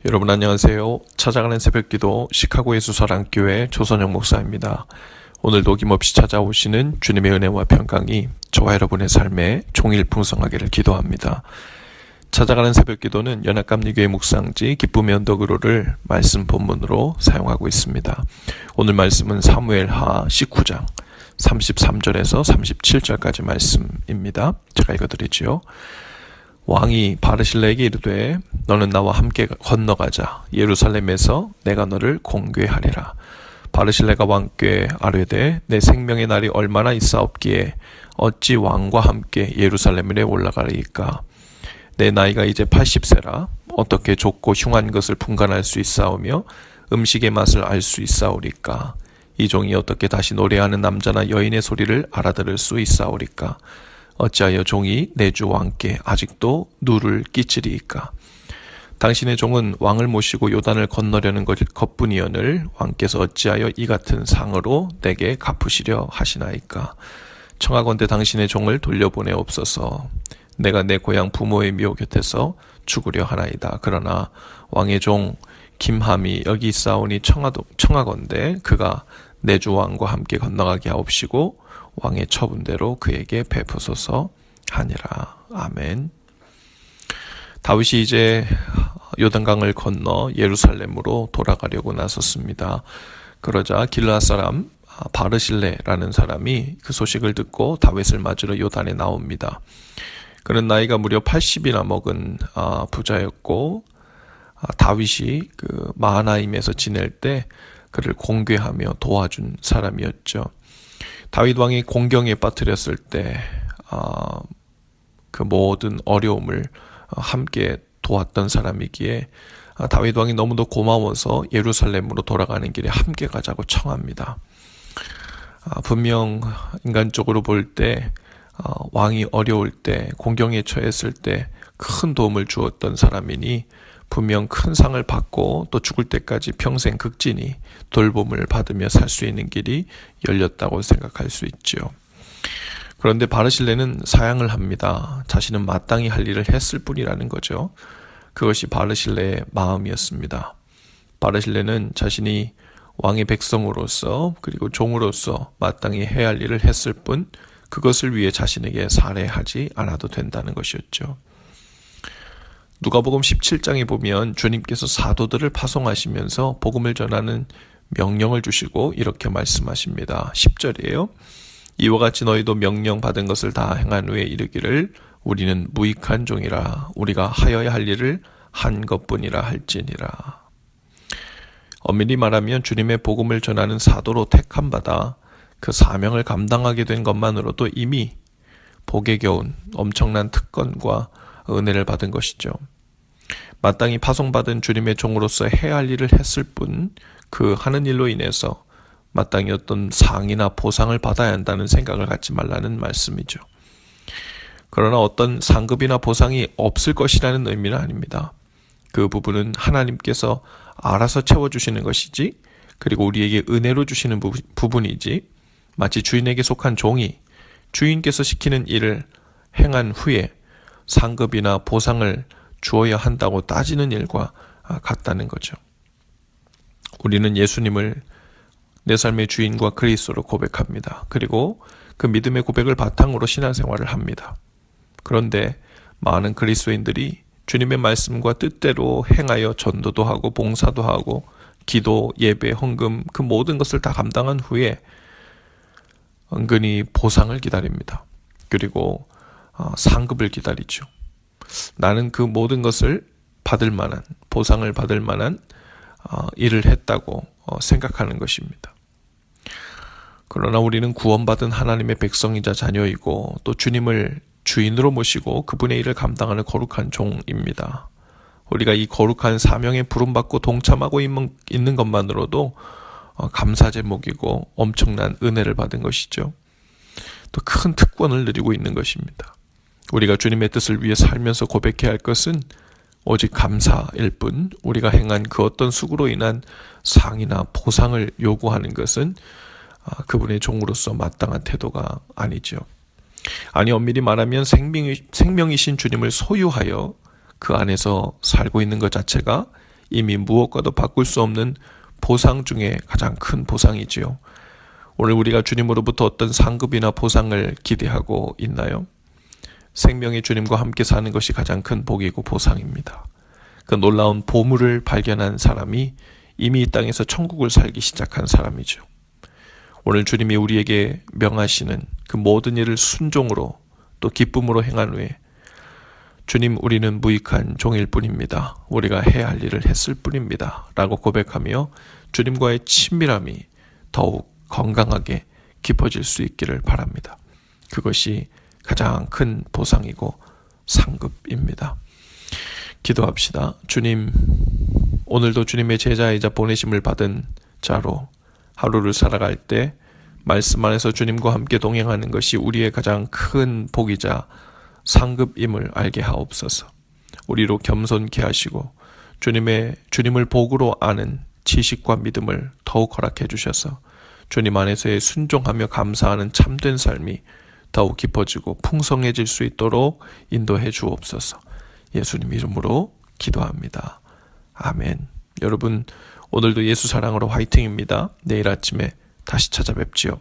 여러분 안녕하세요. 찾아가는 새벽기도 시카고 예수사랑교회 조선영 목사입니다. 오늘도 어김없이 찾아오시는 주님의 은혜와 평강이 저와 여러분의 삶에 종일 풍성하기를 기도합니다. 찾아가는 새벽기도는 연합감리교회 묵상지 기쁨의 언덕으로를 말씀 본문으로 사용하고 있습니다. 오늘 말씀은 사무엘하 19장 33절에서 37절까지 말씀입니다. 제가 읽어드리지요. 왕이 바르실레에게 이르되 너는 나와 함께 건너가자. 예루살렘에서 내가 너를 공궤하리라. 바르실레가 왕께 아뢰되 내 생명의 날이 얼마나 있사옵기에 어찌 왕과 함께 예루살렘에 올라가리이까. 내 나이가 이제 80세라 어떻게 좁고 흉한 것을 분간할 수 있사오며 음식의 맛을 알 수 있사오리까. 이 종이 어떻게 다시 노래하는 남자나 여인의 소리를 알아들을 수 있사오리까. 어찌하여 종이 내 주 왕께 아직도 누를 끼치리이까. 당신의 종은 왕을 모시고 요단을 건너려는 것뿐이오늘 왕께서 어찌하여 이 같은 상으로 내게 갚으시려 하시나이까. 청하건대 당신의 종을 돌려보내옵소서. 내가 내 고향 부모의 묘 곁에서 죽으려 하나이다. 그러나 왕의 종 김함이 여기 있사오니 청하건대 그가 내 주 왕과 함께 건너가게 하옵시고 왕의 처분대로 그에게 베푸소서 하니라. 아멘. 다윗이 이제 요단강을 건너 예루살렘으로 돌아가려고 나섰습니다. 그러자 길르앗 사람 바르실레라는 사람이 그 소식을 듣고 다윗을 맞으러 요단에 나옵니다. 그는 나이가 무려 80이나 먹은 부자였고 다윗이 그 마하나임에서 지낼 때 그를 공궤하며 도와준 사람이었죠. 다윗 왕이 공경에 빠뜨렸을 때 그 모든 어려움을 함께 도왔던 사람이기에 다윗 왕이 너무도 고마워서 예루살렘으로 돌아가는 길에 함께 가자고 청합니다. 분명 인간적으로 볼 때 왕이 어려울 때 공경에 처했을 때 큰 도움을 주었던 사람이니 분명 큰 상을 받고 또 죽을 때까지 평생 극진히 돌봄을 받으며 살 수 있는 길이 열렸다고 생각할 수 있죠. 그런데 바르실레는 사양을 합니다. 자신은 마땅히 할 일을 했을 뿐이라는 거죠. 그것이 바르실레의 마음이었습니다. 바르실레는 자신이 왕의 백성으로서 그리고 종으로서 마땅히 해야 할 일을 했을 뿐 그것을 위해 자신에게 살해하지 않아도 된다는 것이었죠. 누가복음 17장에 보면 주님께서 사도들을 파송하시면서 복음을 전하는 명령을 주시고 이렇게 말씀하십니다. 10절이에요. 이와 같이 너희도 명령받은 것을 다 행한 후에 이르기를 우리는 무익한 종이라 우리가 하여야 할 일을 한 것뿐이라 할지니라. 엄밀히 말하면 주님의 복음을 전하는 사도로 택함받아 그 사명을 감당하게 된 것만으로도 이미 복에 겨운 엄청난 특권과 은혜를 받은 것이죠. 마땅히 파송받은 주님의 종으로서 해야 할 일을 했을 뿐 그 하는 일로 인해서 마땅히 어떤 상이나 보상을 받아야 한다는 생각을 갖지 말라는 말씀이죠. 그러나 어떤 상급이나 보상이 없을 것이라는 의미는 아닙니다. 그 부분은 하나님께서 알아서 채워주시는 것이지 그리고 우리에게 은혜로 주시는 부분이지 마치 주인에게 속한 종이 주인께서 시키는 일을 행한 후에 상급이나 보상을 주어야 한다고 따지는 일과 같다는 거죠. 우리는 예수님을 내 삶의 주인과 그리스도로 고백합니다. 그리고 그 믿음의 고백을 바탕으로 신앙생활을 합니다. 그런데 많은 그리스도인들이 주님의 말씀과 뜻대로 행하여 전도도 하고 봉사도 하고 기도, 예배, 헌금 그 모든 것을 다 감당한 후에 은근히 보상을 기다립니다. 그리고 상급을 기다리죠. 나는 그 모든 것을 받을 만한 보상을 받을 만한 일을 했다고 생각하는 것입니다. 그러나 우리는 구원받은 하나님의 백성이자 자녀이고 또 주님을 주인으로 모시고 그분의 일을 감당하는 거룩한 종입니다. 우리가 이 거룩한 사명에 부름받고 동참하고 있는 것만으로도 감사 제목이고 엄청난 은혜를 받은 것이죠. 또 큰 특권을 누리고 있는 것입니다. 우리가 주님의 뜻을 위해 살면서 고백해야 할 것은 오직 감사일 뿐 우리가 행한 그 어떤 수고로 인한 상이나 보상을 요구하는 것은 그분의 종으로서 마땅한 태도가 아니죠. 아니 엄밀히 말하면 생명이신 주님을 소유하여 그 안에서 살고 있는 것 자체가 이미 무엇과도 바꿀 수 없는 보상 중에 가장 큰 보상이지요. 오늘 우리가 주님으로부터 어떤 상급이나 보상을 기대하고 있나요? 생명의 주님과 함께 사는 것이 가장 큰 복이고 보상입니다. 그 놀라운 보물을 발견한 사람이 이미 이 땅에서 천국을 살기 시작한 사람이죠. 오늘 주님이 우리에게 명하시는 그 모든 일을 순종으로 또 기쁨으로 행한 후에 주님, 우리는 무익한 종일 뿐입니다. 우리가 해야 할 일을 했을 뿐입니다. 라고 고백하며 주님과의 친밀함이 더욱 건강하게 깊어질 수 있기를 바랍니다. 그것이 가장 큰 보상이고 상급입니다. 기도합시다. 주님, 오늘도 주님의 제자이자 보내심을 받은 자로 하루를 살아갈 때 말씀 안에서 주님과 함께 동행하는 것이 우리의 가장 큰 복이자 상급임을 알게 하옵소서. 우리로 겸손케 하시고 주님을 복으로 아는 지식과 믿음을 더욱 허락해 주셔서 주님 안에서의 순종하며 감사하는 참된 삶이 더욱 깊어지고 풍성해질 수 있도록 인도해 주옵소서. 예수님 이름으로 기도합니다. 아멘. 여러분, 오늘도 예수 사랑으로 화이팅입니다. 내일 아침에 다시 찾아뵙지요.